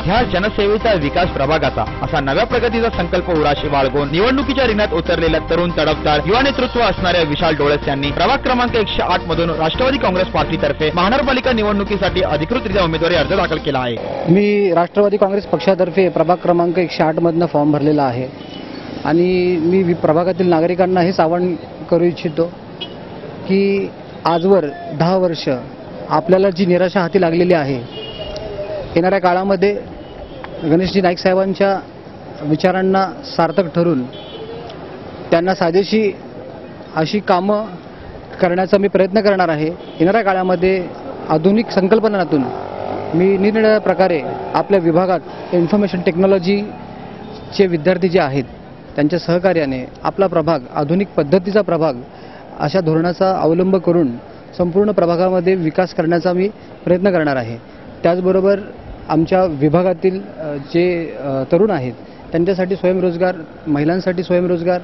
ह्या जनसेवेचा विकास प्रभागाचा असा नव्या प्रगतीचा संकल्प उराशी बाळगून निवडणुकीच्या रिंगणात उतरलेल्या तरुण तडफदार युवा नेतृत्व असणाऱ्या विशाल डोळस यांनी प्रभाग क्रमांक 108 मधून राष्ट्रवादी काँग्रेस पार्टीतर्फे महानगरपालिका निवडणुकीसाठी अधिकृतरित्या उमेदवारी अर्ज दाखल केला आहे। मी राष्ट्रवादी काँग्रेस पक्षातर्फे प्रभाग क्रमांक 108 मधनं फॉर्म भरलेला आहे आणि मी प्रभागातील नागरिकांना हेच आवाहन करू इच्छितो की आजवर 10 वर्ष आपल्याला जी निराशा हाती लागलेली आहे, येणाऱ्या काळामध्ये गणेशजी नाईक साहेबांच्या विचारांना सार्थक ठरून त्यांना साजेशी अशी कामं करण्याचा मी प्रयत्न करणार आहे। येणाऱ्या काळामध्ये आधुनिक संकल्पनातून मी निरनिराळ्या प्रकारे आपल्या विभागात इन्फॉर्मेशन टेक्नॉलॉजीचे विद्यार्थी जे आहेत त्यांच्या सहकार्याने आपला प्रभाग आधुनिक पद्धतीचा प्रभाग अशा धोरणाचा अवलंब करून संपूर्ण प्रभागामध्ये विकास करण्याचा मी प्रयत्न करणार आहे। त्याचबरोबर आमच्या विभागातील जे तरुण आहेत त्यांच्यासाठी स्वयंरोजगार, महिलांसाठी स्वयंरोजगार,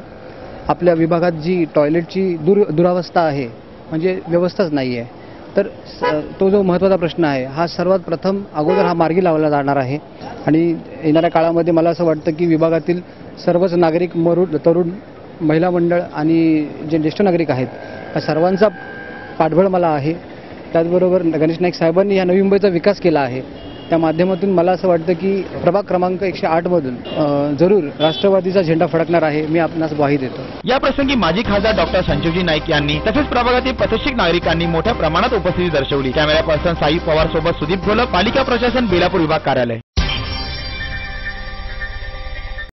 आपल्या विभागात जी टॉयलेटची दुरावस्था आहे म्हणजे व्यवस्थाच नाही आहे, तर तो जो महत्त्वाचा प्रश्न आहे हा सर्वात प्रथम अगोदर हा मार्गी लावला जाणार आहे। आणि येणाऱ्या काळामध्ये मला असं वाटतं की विभागातील सर्वच नागरिक, तरुण, महिला मंडळ आणि जे ज्येष्ठ नागरिक आहेत या सर्वांचा पाठबळ मला आहे। त्याचबरोबर गणेश नाईक साहेबांनी या नवी मुंबईचा विकास केला आहे, त्या माध्यमातून मला असं वाटतं की प्रभाग क्रमांक 108 मधून जरूर राष्ट्रवादीचा झेंडा फडकणार आहे, मी आपणास ग्वाही देतो। या प्रसंगी माजी खासदार डॉक्टर संजीवजी नाईक यांनी तसेच प्रभागातील प्रतिष्ठित नागरिकांनी मोठ्या प्रमाणात उपस्थिती दर्शवली। कॅमेरा पर्सन साई पवार सोबत सुदीप घोलप, पालिका प्रशासन बेलापूर विभाग कार्यालय।